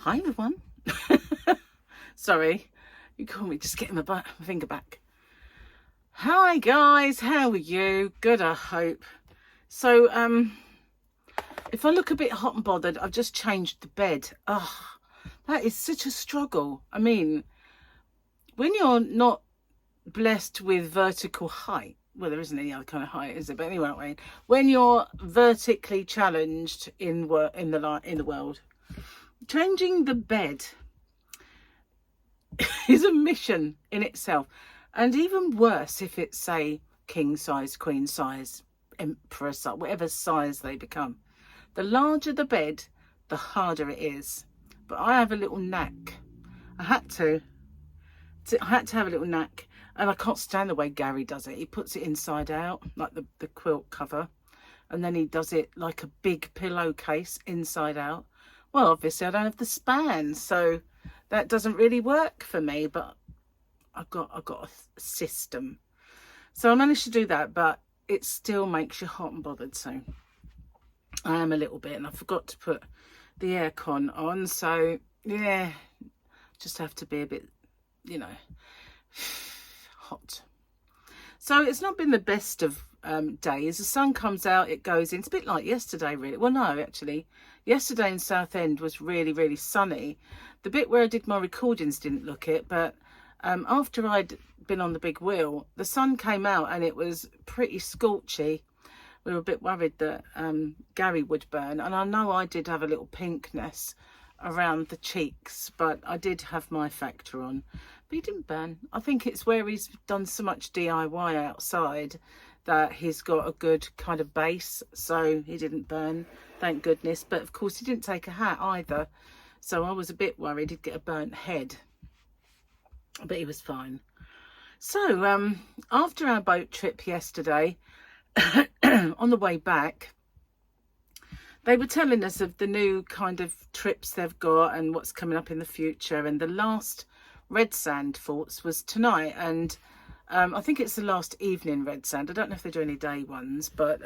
Hi everyone. Sorry, you call me just getting my finger back. Hi guys, how are you? Good, I hope. So if I look a bit hot and bothered, I've just changed the bed. Oh, that is such a struggle. I mean, when you're not blessed with vertical height, well, there isn't any other kind of height, is there? But anyway, when you're vertically challenged in the world, changing the bed is a mission in itself. And even worse if it's, say, king size, queen size, emperor size, whatever size they become. The larger the bed, the harder it is. But I have a little knack. I had to have a little knack. And I can't stand the way Gary does it. He puts it inside out, like the quilt cover. And then he does it like a big pillowcase inside out. Well, obviously I don't have the span, so that doesn't really work for me, but I've got a system. So I managed to do that, but it still makes you hot and bothered, so I am a little bit, and I forgot to put the aircon on, so yeah, just have to be a bit, you know, hot. So it's not been the best of days. The sun comes out, it goes in. It's a bit like yesterday, really. Well, no, actually, yesterday in Southend was really, really sunny. The bit where I did my recordings didn't look it, but after I'd been on the big wheel, the sun came out and it was pretty scorchy. We were a bit worried that Gary would burn, and I know I did have a little pinkness around the cheeks, but I did have my factor on, but he didn't burn. I think it's where he's done so much DIY outside that he's got a good kind of base, so he didn't burn, thank goodness. But of course he didn't take a hat either, so I was a bit worried he'd get a burnt head, but he was fine. So after our boat trip yesterday, on the way back, they were telling us of the new kind of trips they've got and what's coming up in the future. And the last red sand forts was tonight. And I think it's the last evening red sand. I don't know if they do any day ones, but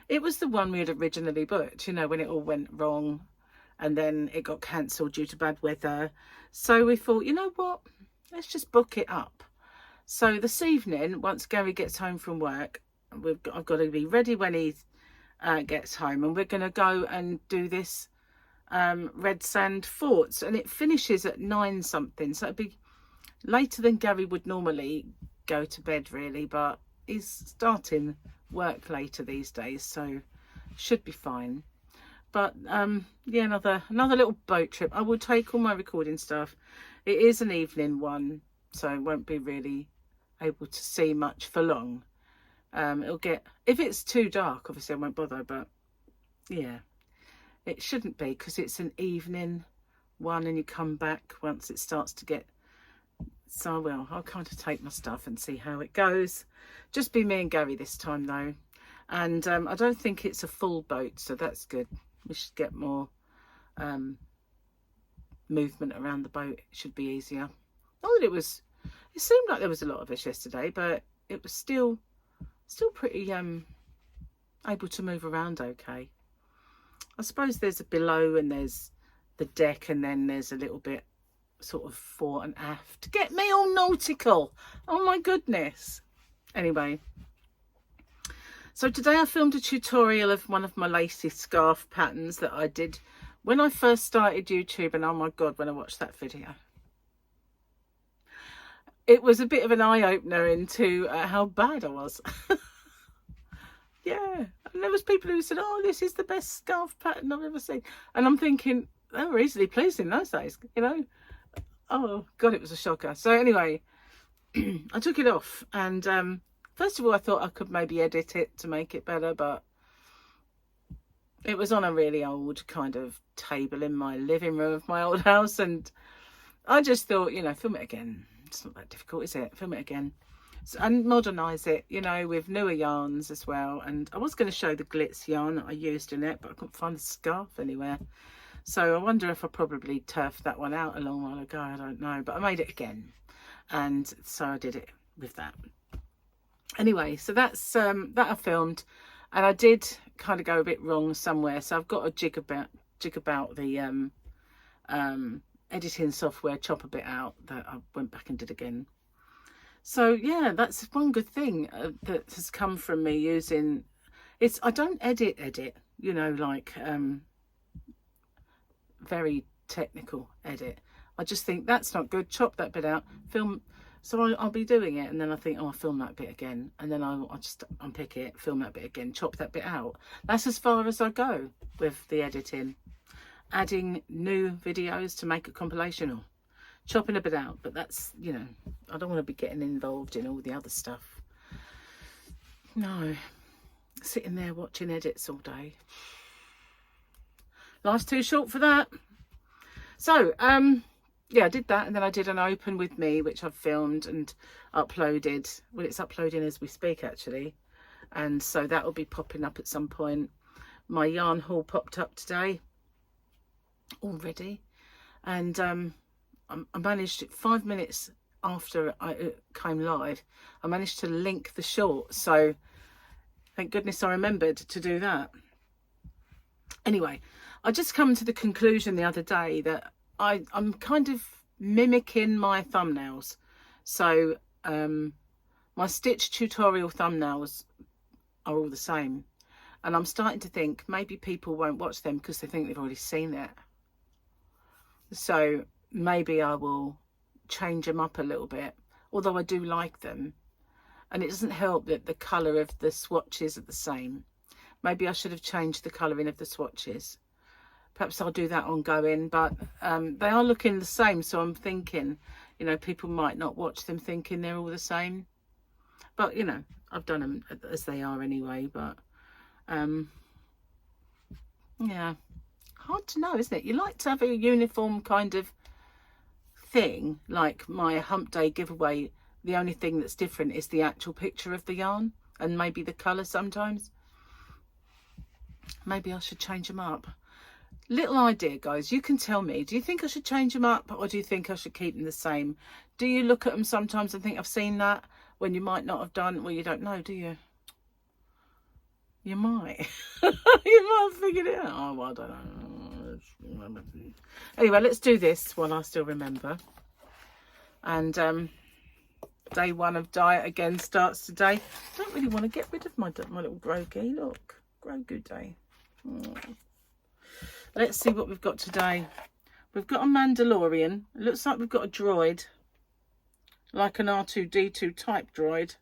it was the one we had originally booked, you know, when it all went wrong and then it got cancelled due to bad weather. So we thought, you know what, let's just book it up. So this evening, once Gary gets home from work, I've got to be ready when he gets home, and we're going to go and do this red sand forts, and it finishes at 9 something, so it'd be later than Gary would normally go to bed, really, but he's starting work later these days, so should be fine. But yeah, another little boat trip. I will take all my recording stuff. It is an evening one, so I won't be really able to see much for long. It'll get, if it's too dark, obviously I won't bother, but yeah, it shouldn't be, because it's an evening one and you come back once it starts to get, so well, I'll kind of take my stuff and see how it goes. Just be me and Gary this time though, and I don't think it's a full boat, so that's good. We should get more movement around the boat. It should be easier. Not that it seemed like there was a lot of us yesterday, but it was still pretty able to move around okay. I suppose there's a below and there's the deck, and then there's a little bit sort of fore and aft. Get me all nautical, oh my goodness. Anyway, so today I filmed a tutorial of one of my lacy scarf patterns that I did when I first started YouTube, and oh my god, when I watched that video, it was a bit of an eye-opener into how bad I was. Yeah, and there was people who said, oh, this is the best scarf pattern I've ever seen. And I'm thinking, they were easily pleased in those days, you know. Oh, God, it was a shocker. So anyway, I took it off. And first of all, I thought I could maybe edit it to make it better. But it was on a really old kind of table in my living room of my old house. And I just thought, you know, film it again. It's not that difficult, is it? Film it again. And modernise it, you know, with newer yarns as well. And I was going to show the glitz yarn that I used in it, but I couldn't find the scarf anywhere. So I wonder if I probably turfed that one out a long while ago. I don't know, but I made it again. And so I did it with that. Anyway, so that's that I filmed, and I did kind of go a bit wrong somewhere. So I've got to jig about the editing software, chop a bit out, that I went back and did again. So yeah, that's one good thing that has come from me using it's. I don't edit, you know, like very technical edit. I just think that's not good, chop that bit out, film. So I'll be doing it, and then I think, oh, I'll film that bit again, and then I'll just unpick it, film that bit again, chop that bit out. That's as far as I go with the editing. Adding new videos to make a compilation, or chopping a bit out, but that's, you know, I don't want to be getting involved in all the other stuff. No, sitting there watching edits all day. Life's too short for that. So, yeah, I did that, and then I did an open with me, which I've filmed and uploaded. Well, it's uploading as we speak, actually, and so that will be popping up at some point. My yarn haul popped up today already, and I managed, 5 minutes after I came live, I managed to link the short, so thank goodness I remembered to do that. Anyway, I just come to the conclusion the other day that I'm kind of mimicking my thumbnails. So my stitch tutorial thumbnails are all the same, and I'm starting to think maybe people won't watch them because they think they've already seen it. So maybe I will change them up a little bit, although I do like them. And it doesn't help that the colour of the swatches are the same. Maybe I should have changed the colouring of the swatches. Perhaps I'll do that ongoing, but they are looking the same, so I'm thinking, you know, people might not watch them thinking they're all the same. But, you know, I've done them as they are anyway, but yeah, hard to know, isn't it? You like to have a uniform kind of thing, like my hump day giveaway. The only thing that's different is the actual picture of the yarn and maybe the colour sometimes. Maybe I should change them up. Little idea, guys. You can tell me, do you think I should change them up, or do you think I should keep them the same? Do you look at them sometimes and think I've seen that when you might not have done? Well, you don't know, do you? You might. You might have figured it out. Oh, well, I don't know. Anyway, let's do this while I still remember. And day one of diet again starts today. I don't really want to get rid of my little Grogu. Look, Grogu day. Oh. Let's see what we've got today. We've got a Mandalorian. It looks like we've got a droid, like an R2-D2 type droid.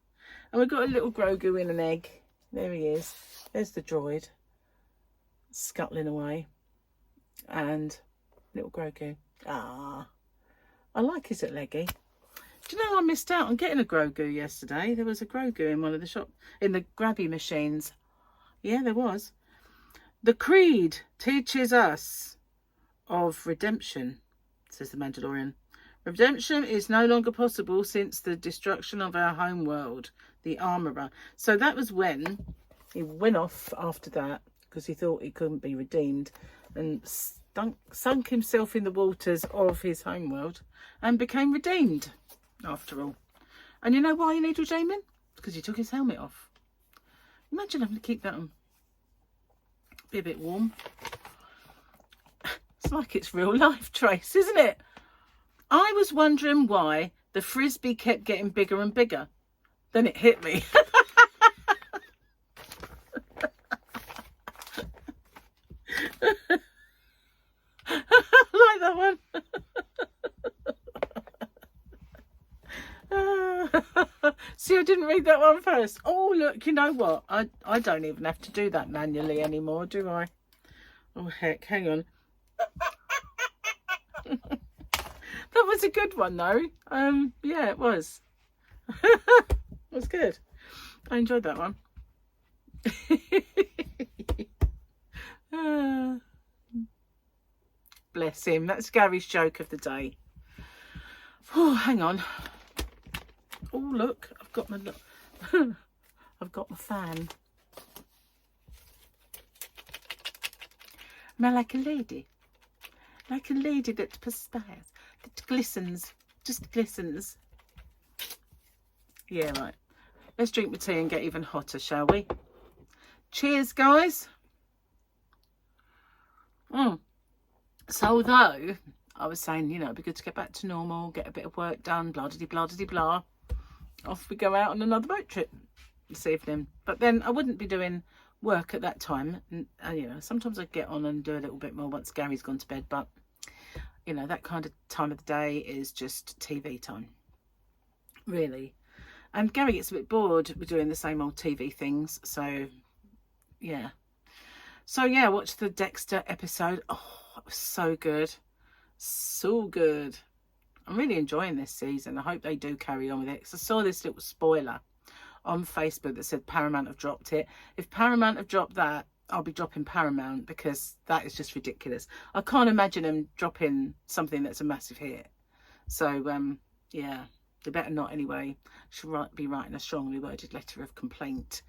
And we've got a little Grogu in an egg. There he is. There's the droid, scuttling away. And little Grogu. Ah, I like his little leggy. Do you know I missed out on getting a Grogu yesterday? There was a Grogu in one of the shop, in the grabby machines. Yeah, there was. The creed teaches us of redemption, says the Mandalorian. Redemption is no longer possible since the destruction of our home world, the Armourer. So that was when he went off after that, because he thought he couldn't be redeemed, and sunk himself in the waters of his home world and became redeemed after all. And you know why you need redeeming? Because he took his helmet off. Imagine having to keep that on. Be a bit warm. It's like it's real life, Trace, isn't it? I was wondering why the frisbee kept getting bigger and bigger. Then it hit me. Like that one. See, I didn't read that one first. Oh, look, you know what? I don't even have to do that manually anymore, do I? Oh, heck, hang on. That was a good one, though. Yeah, it was. It was good. I enjoyed that one. Bless him. That's Gary's joke of the day. Oh, hang on. Oh, look, I've got my I've got my fan. Am I like a lady? Like a lady that perspires, that glistens, just glistens. Yeah, right. Let's drink the tea and get even hotter, shall we? Cheers, guys. So although I was saying, you know, it'd be good to get back to normal, get a bit of work done, blah de blah de blah, off we go out on another boat trip this evening. But then I wouldn't be doing work at that time, and you know, sometimes I get on and do a little bit more once Gary's gone to bed, but you know, that kind of time of the day is just TV time, really. And Gary gets a bit bored with doing the same old TV things, so yeah. So yeah, watch the Dexter episode. Oh, it was so good. So good. I'm really enjoying this season. I hope they do carry on with it, because I saw this little spoiler on Facebook that said Paramount have dropped it. If Paramount have dropped that, I'll be dropping Paramount, because that is just ridiculous. I can't imagine them dropping something that's a massive hit. So yeah, they better not anyway. Should be writing a strongly worded letter of complaint.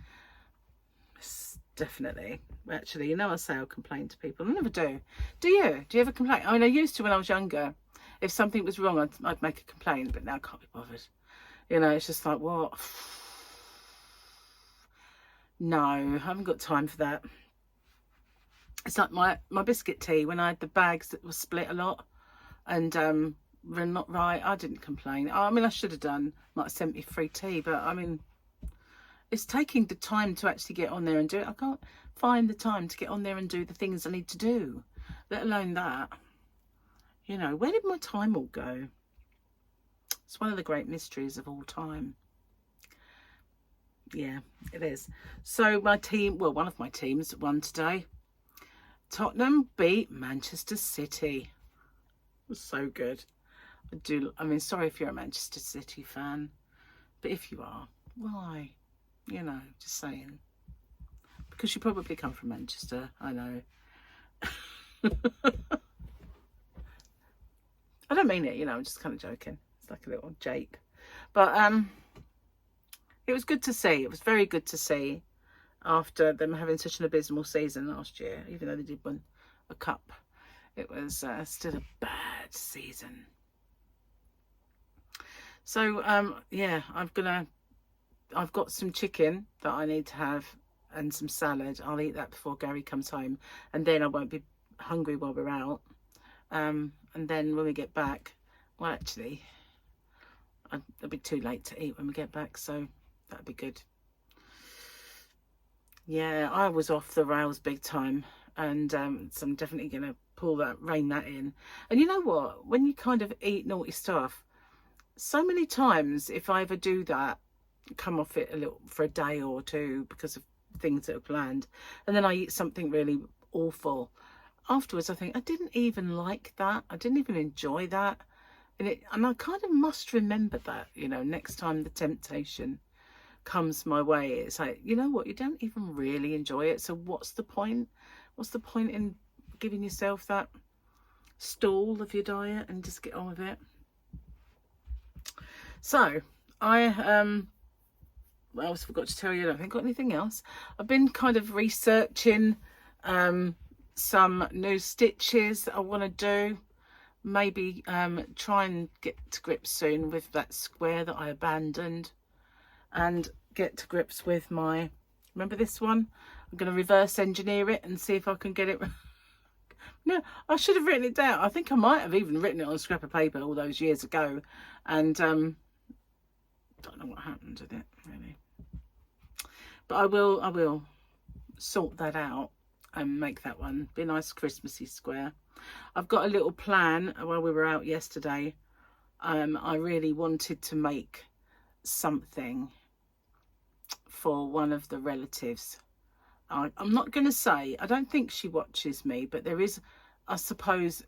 Definitely. Actually, you know, I say I'll complain to people. I never do. Do you? Do you ever complain? I mean, I used to when I was younger. If something was wrong, I'd make a complaint, but now I can't be bothered. You know, it's just like, what? No, I haven't got time for that. It's like my biscuit tea, when I had the bags that were split a lot and were not right, I didn't complain. I mean, I should have done. Might have sent me free tea, but I mean, it's taking the time to actually get on there and do it. I can't find the time to get on there and do the things I need to do, let alone that. You know, where did my time all go? It's one of the great mysteries of all time. Yeah, it is. So my team, well, one of my teams won today. Tottenham beat Manchester City. It was so good. I mean, sorry if you're a Manchester City fan, but if you are, why? You know, just saying. Because you probably come from Manchester, I know. I don't mean it, you know, I'm just kind of joking. It's like a little jape. But it was good to see. It was very good to see, after them having such an abysmal season last year, even though they did win a cup. It was still a bad season. So, yeah, I've got some chicken that I need to have and some salad. I'll eat that before Gary comes home, and then I won't be hungry while we're out. And then when we get back, well, actually, it'll be too late to eat when we get back, so that'd be good. Yeah, I was off the rails big time, and so I'm definitely going to rein that in. And you know what? When you kind of eat naughty stuff, so many times, if I ever do that, come off it a little for a day or two because of things that are planned, and then I eat something really awful, afterwards I think, I didn't even like that, I didn't even enjoy that, and I kind of must remember that, you know, next time the temptation comes my way. It's like, you know what, you don't even really enjoy it, so what's the point in giving yourself that stall of your diet, and just get on with it. So I what else forgot to tell you? I don't think I've got anything else. I've been kind of researching some new stitches that I want to do. Maybe try and get to grips soon with that square that I abandoned, and get to grips with my, remember this one? I'm going to reverse engineer it and see if I can get it. No, I should have written it down. I think I might have even written it on a scrap of paper all those years ago, and don't know what happened with it really. But I will sort that out and make that one be a nice Christmassy square. I've got a little plan. While we were out yesterday, I really wanted to make something for one of the relatives. I'm not going to say, I don't think she watches me, but there is, I suppose,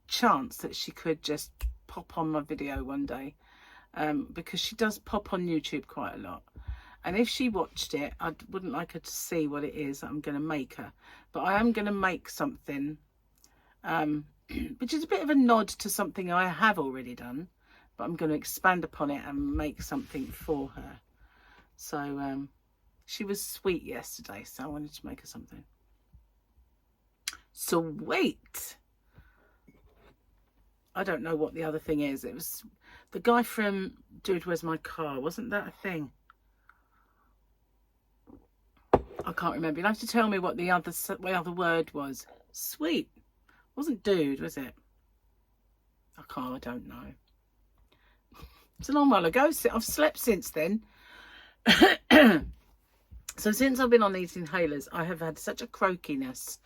chance that she could just pop on my video one day, because she does pop on YouTube quite a lot. And if she watched it, I wouldn't like her to see what it is I'm going to make her. But I am going to make something, which is a bit of a nod to something I have already done, but I'm going to expand upon it and make something for her. So she was sweet yesterday, so I wanted to make her something. Sweet! I don't know what the other thing is. It was the guy from Dude, Where's My Car? Wasn't that a thing? I can't remember. You'll have to tell me what the other word was. Sweet. wasn't dude, was it? I don't know. It's a long while ago. I've slept since then. So since I've been on these inhalers, I have had such a croakiness.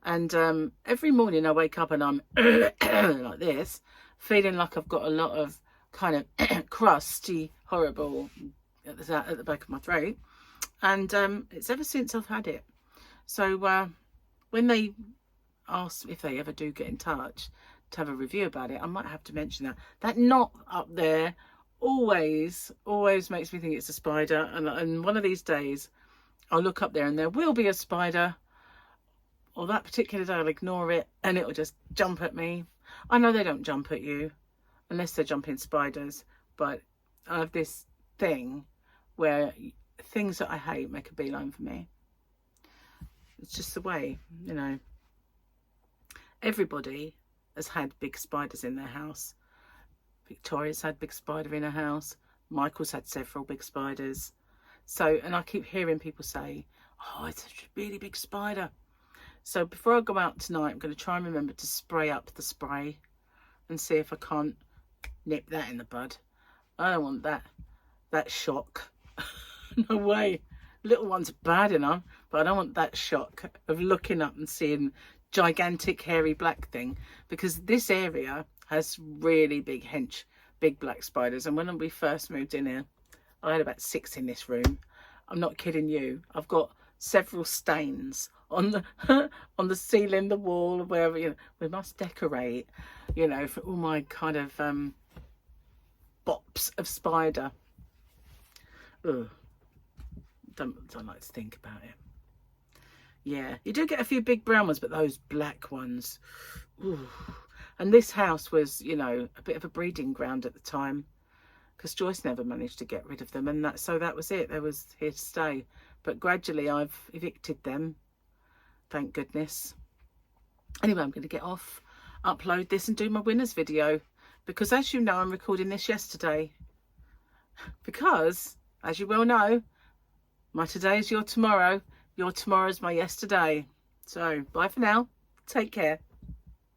And every morning I wake up and I'm like this, feeling like I've got a lot of kind of crusty, horrible at the back of my throat. And it's ever since I've had it. So when they ask if they ever do get in touch to have a review about it, I might have to mention that. That knot up there always makes me think it's a spider. And one of these days I'll look up there and there will be a spider. Or that particular day I'll ignore it and it'll just jump at me. I know they don't jump at you unless they're jumping spiders, but I have this thing where things that I hate make a beeline for me. It's just the way, you know. Everybody has had big spiders in their house. Victoria's had big spider in her house. Michael's had several big spiders. So, and I keep hearing people say, oh, it's a really big spider. So before I go out tonight, I'm going to try and remember to spray up the spray and see if I can't nip that in the bud. I don't want that shock. No way. Little ones are bad enough, but I don't want that shock of looking up and seeing gigantic hairy black thing, because this area has really big big black spiders. And when we first moved in here, I had about 6 in this room. I'm not kidding you. I've got several stains on the on the ceiling, the wall, wherever. You know, we must decorate, you know, for all my kind of bops of spider. Ugh. Don't like to think about it. Yeah, you do get a few big brown ones, but those black ones, ooh. And this house was, you know, a bit of a breeding ground at the time, because Joyce never managed to get rid of them, and so that was it. They was here to stay. But gradually I've evicted them, thank goodness. Anyway, I'm going to get off, upload this and do my winners video, because as you know, I'm recording this yesterday, because as you well know, my today is your tomorrow is my yesterday. So bye for now, take care.